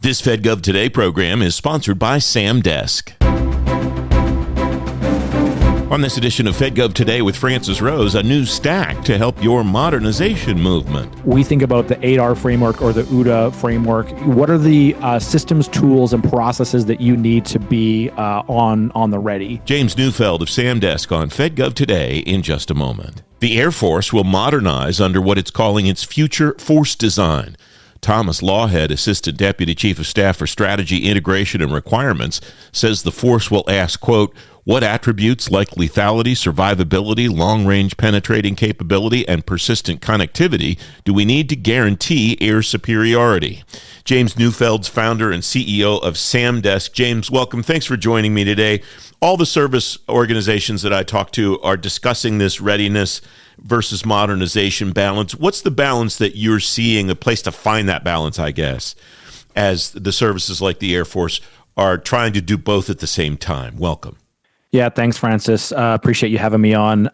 This Fed Gov Today program is sponsored by Samdesk. On this edition of Fed Gov Today with Francis Rose, a new stack to help your modernization movement. We think about the ADAR framework or the OODA framework. What are the systems, tools, and processes that you need to be on the ready? James Neufeld of Samdesk on Fed Gov Today in just a moment. The Air Force will modernize under what it's calling its future force design. Thomas Lawhead, Assistant Deputy Chief of Staff for Strategy, Integration, and Requirements, says the force will ask, quote, what attributes like lethality, survivability, long-range penetrating capability, and persistent connectivity do we need to guarantee air superiority? James Neufeld's founder and CEO of Samdesk. James, welcome. Thanks for joining me today. All the service organizations that I talk to are discussing this readiness versus modernization balance. What's the balance that you're seeing, the place to find that balance, I guess, as the services like the Air Force are trying to do both at the same time? Welcome. Yeah, thanks, Francis. Appreciate you having me on.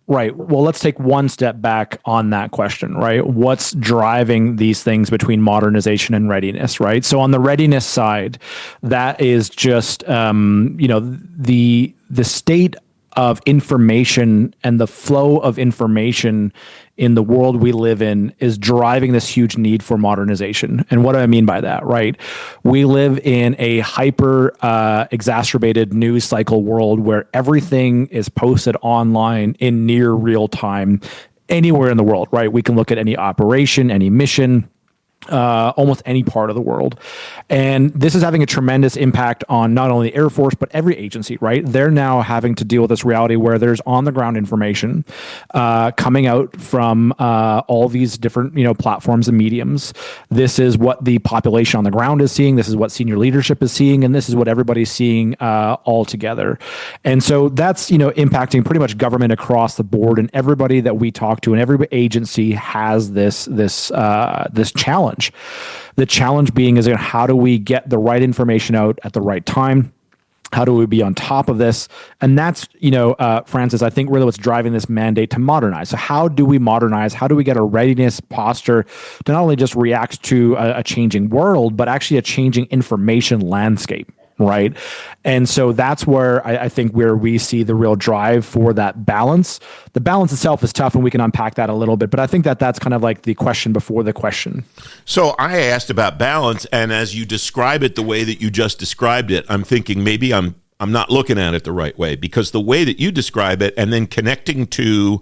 Right. Well, let's take one step back on that question, right? What's driving these things between modernization and readiness, right? So on the readiness side, that is just, the state of information and the flow of information in the world we live in is driving this huge need for modernization. And what do I mean by that, right? We live in a hyper exacerbated news cycle world where everything is posted online in near real time anywhere in the world, right? We can look at any operation, any mission, almost any part of the world. And this is having a tremendous impact on not only the Air Force, but every agency, right? They're now having to deal with this reality where there's on the ground information coming out from all these different, platforms and mediums. This is what the population on the ground is seeing. This is what senior leadership is seeing. And this is what everybody's seeing all together. And so that's, impacting pretty much government across the board, and everybody that we talk to and every agency has this challenge. The challenge being is how do we get the right information out at the right time? How do we be on top of this? And that's, Francis, I think really what's driving this mandate to modernize. So how do we modernize? How do we get a readiness posture to not only just react to a changing world, but actually a changing information landscape? Right. And so that's where I think where we see the real drive for that balance. The balance itself is tough, and we can unpack that a little bit, but I think that that's kind of like the question before the question. So I asked about balance, and as you describe it the way that you just described it, I'm thinking maybe I'm not looking at it the right way, because the way that you describe it, and then connecting to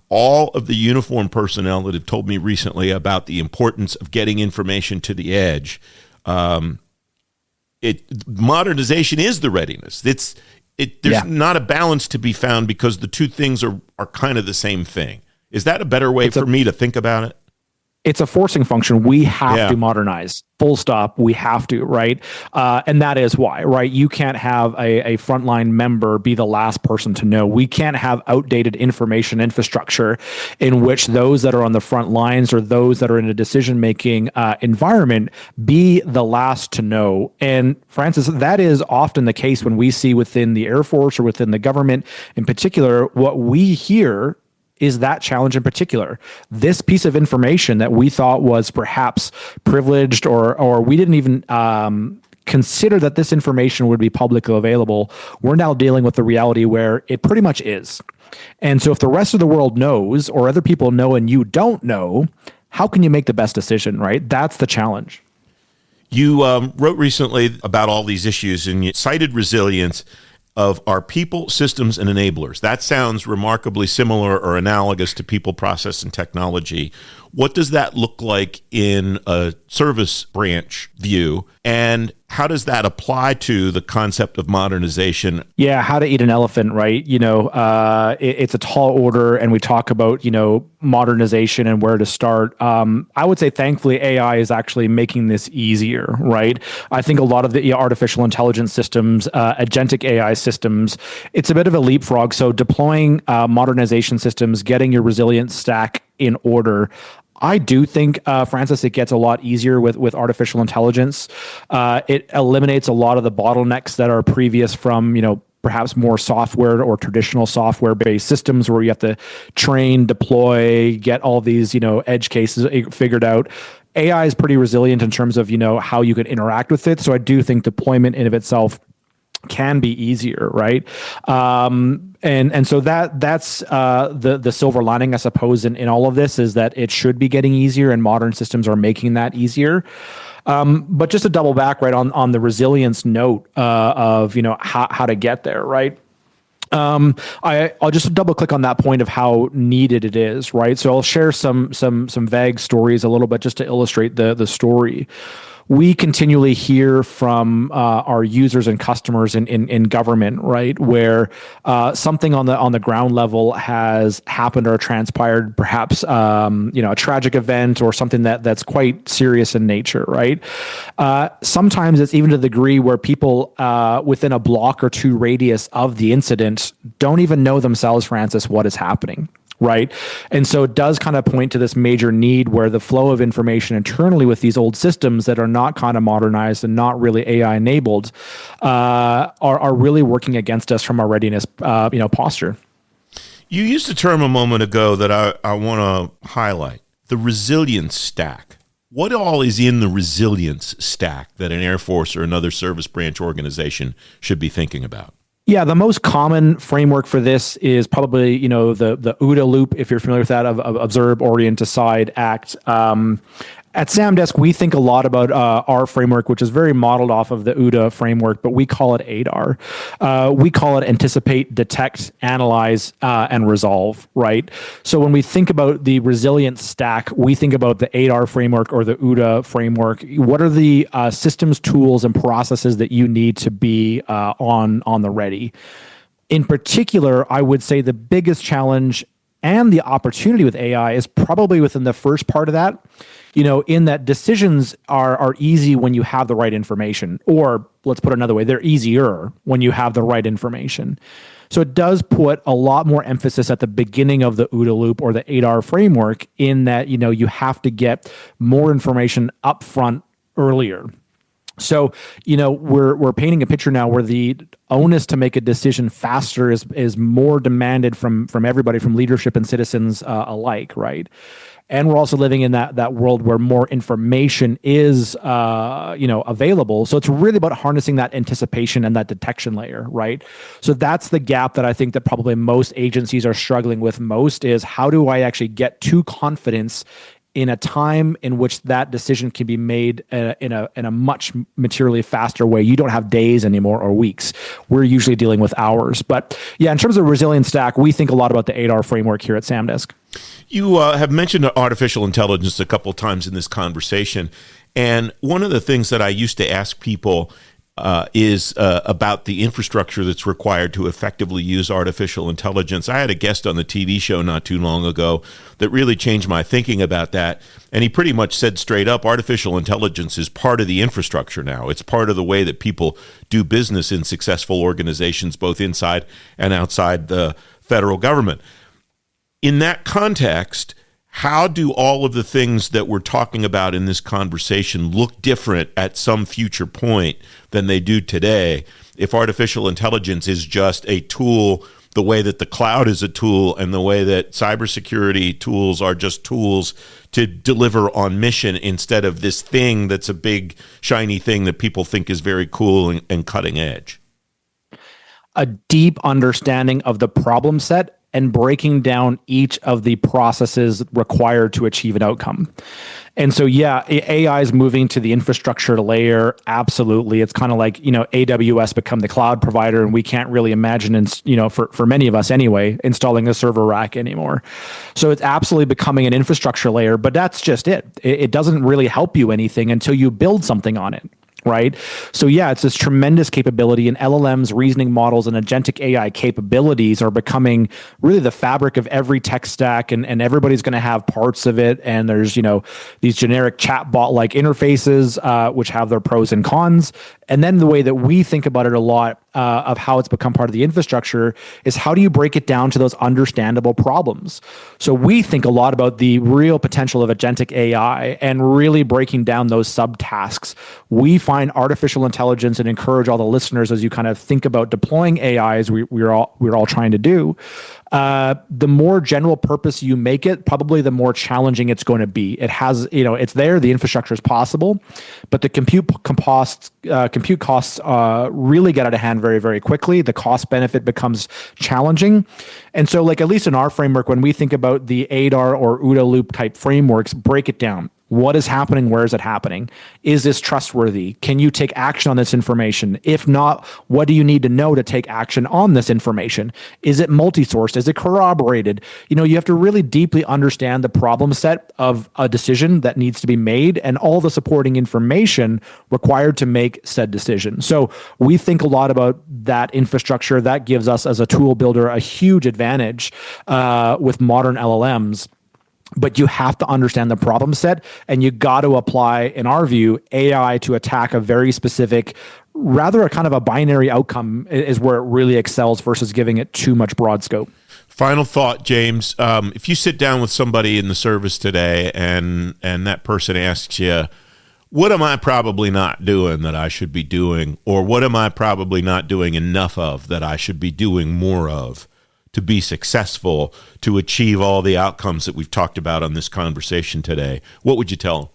all of the uniformed personnel that have told me recently about the importance of getting information to the edge, modernization is the readiness. There's not a balance to be found because the two things are kind of the same thing. Is that a better way for me to think about it? It's a forcing function. We have to modernize. Full stop. We have to, right? And that is why, right? You can't have a frontline member be the last person to know. We can't have outdated information infrastructure in which those that are on the front lines or those that are in a decision-making environment be the last to know. And Francis, that is often the case when we see within the Air Force or within the government in particular, what we hear is that challenge in particular. This piece of information that we thought was perhaps privileged or we didn't even consider that this information would be publicly available, we're now dealing with the reality where it pretty much is. And so if the rest of the world knows or other people know and you don't know, how can you make the best decision, right? That's the challenge. You wrote recently about all these issues, and you cited resilience of our people, systems, and enablers. That sounds remarkably similar or analogous to people, process, and technology. What does that look like in a service branch view? And how does that apply to the concept of modernization? Yeah, how to eat an elephant, right? It's a tall order, and we talk about, modernization and where to start. I would say, thankfully, AI is actually making this easier, right? I think a lot of the artificial intelligence systems, agentic AI systems, it's a bit of a leapfrog. So deploying modernization systems, getting your resilience stack in order, I do think, Francis, it gets a lot easier with artificial intelligence. It eliminates a lot of the bottlenecks that are previous from, perhaps more software or traditional software-based systems where you have to train, deploy, get all these, edge cases figured out. AI is pretty resilient in terms of, how you can interact with it. So I do think deployment in of itself can be easier, right? And so that's the silver lining, I suppose, in all of this is that it should be getting easier, and modern systems are making that easier. But just to double back, right, on the resilience note of how to get there, right? I'll just double click on that point of how needed it is, right? So I'll share some vague stories a little bit just to illustrate the story. We continually hear from our users and customers in government, right, where something on the ground level has happened or transpired, perhaps a tragic event or something that's quite serious in nature, right? Sometimes it's even to the degree where people within a block or two radius of the incident don't even know themselves, Francis, what is happening. Right. And so it does kind of point to this major need where the flow of information internally with these old systems that are not kind of modernized and not really AI enabled are really working against us from our readiness posture. You used a term a moment ago that I want to highlight, the resilience stack. What all is in the resilience stack that an Air Force or another service branch organization should be thinking about? Yeah, the most common framework for this is probably, the OODA loop, if you're familiar with that, of observe, orient, decide, act. At Samdesk, we think a lot about our framework, which is very modeled off of the OODA framework, but we call it ADAR. We call it anticipate, detect, analyze, and resolve, right? So when we think about the resilience stack, we think about the ADAR framework or the OODA framework. What are the systems, tools, and processes that you need to be on the ready? In particular, I would say the biggest challenge and the opportunity with AI is probably within the first part of that. In that decisions are easy when you have the right information, or let's put it another way, they're easier when you have the right information. So it does put a lot more emphasis at the beginning of the OODA loop or the ADAR framework in that, you have to get more information upfront earlier. So, we're painting a picture now where the onus to make a decision faster is more demanded from everybody, from leadership and citizens alike, right? And we're also living in that world where more information is, available. So it's really about harnessing that anticipation and that detection layer, right? So that's the gap that I think that probably most agencies are struggling with most is how do I actually get to confidence in a time in which that decision can be made in a much materially faster way. You don't have days anymore or weeks. We're usually dealing with hours. But yeah, in terms of resilience stack, we think a lot about the ADAR framework here at Samdesk. You have mentioned artificial intelligence a couple of times in this conversation. And one of the things that I used to ask people is about the infrastructure that's required to effectively use artificial intelligence. I had a guest on the TV show not too long ago that really changed my thinking about that. And he pretty much said straight up, artificial intelligence is part of the infrastructure now. It's part of the way that people do business in successful organizations, both inside and outside the federal government. In that context, how do all of the things that we're talking about in this conversation look different at some future point than they do today if artificial intelligence is just a tool the way that the cloud is a tool and the way that cybersecurity tools are just tools to deliver on mission instead of this thing that's a big shiny thing that people think is very cool and cutting edge? A deep understanding of the problem set and breaking down each of the processes required to achieve an outcome. And so, yeah, AI is moving to the infrastructure layer. Absolutely. It's kind of like, AWS become the cloud provider, and we can't really imagine, for many of us anyway, installing a server rack anymore. So it's absolutely becoming an infrastructure layer, but that's just it. It doesn't really help you anything until you build something on it. Right. So, yeah, it's this tremendous capability, and LLMs, reasoning models, and agentic AI capabilities are becoming really the fabric of every tech stack, and everybody's going to have parts of it. And there's, these generic chatbot like interfaces, which have their pros and cons. And then the way that we think about it a lot of how it's become part of the infrastructure is how do you break it down to those understandable problems? So we think a lot about the real potential of agentic AI and really breaking down those subtasks. We find artificial intelligence and encourage all the listeners as you kind of think about deploying AI as we're all trying to do. The more general purpose you make it, probably the more challenging it's going to be. It has, it's there, the infrastructure is possible, but the compute costs really get out of hand very, very quickly. The cost benefit becomes challenging. And so, like, at least in our framework, when we think about the ADAR or OODA loop type frameworks, break it down. What is happening? Where is it happening? Is this trustworthy? Can you take action on this information? If not, what do you need to know to take action on this information? Is it multi-sourced? Is it corroborated? You have to really deeply understand the problem set of a decision that needs to be made and all the supporting information required to make said decision. So we think a lot about that infrastructure. That gives us, as a tool builder, a huge advantage with modern LLMs. But you have to understand the problem set, and you got to apply, in our view, AI to attack a very specific, rather a kind of a binary outcome is where it really excels versus giving it too much broad scope. Final thought, James. If you sit down with somebody in the service today and that person asks you, what am I probably not doing that I should be doing? Or what am I probably not doing enough of that I should be doing more of to be successful, to achieve all the outcomes that we've talked about on this conversation today? What would you tell them?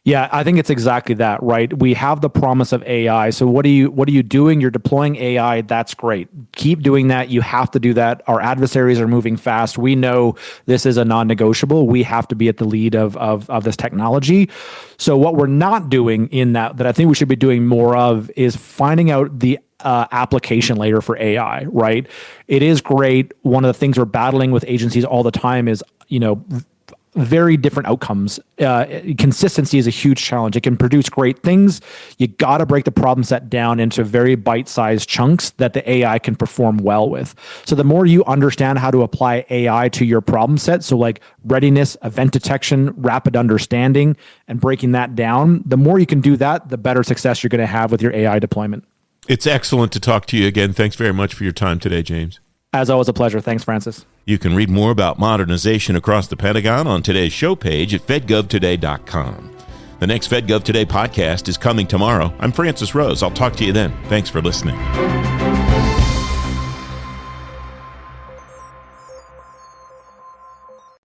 Yeah, I think it's exactly that, right? We have the promise of AI. So what are you doing? You're deploying AI. That's great. Keep doing that. You have to do that. Our adversaries are moving fast. We know this is a non-negotiable. We have to be at the lead of this technology. So what we're not doing in that I think we should be doing more of is finding out the application layer for AI, right? It is great. One of the things we're battling with agencies all the time is, very different outcomes. Consistency is a huge challenge. It can produce great things. You got to break the problem set down into very bite-sized chunks that the AI can perform well with. So the more you understand how to apply AI to your problem set, so like readiness, event detection, rapid understanding, and breaking that down, the more you can do that, the better success you're going to have with your AI deployment. It's excellent to talk to you again. Thanks very much for your time today, James. As always, a pleasure. Thanks, Francis. You can read more about modernization across the Pentagon on today's show page at fedgovtoday.com. The next Fed Gov Today podcast is coming tomorrow. I'm Francis Rose. I'll talk to you then. Thanks for listening.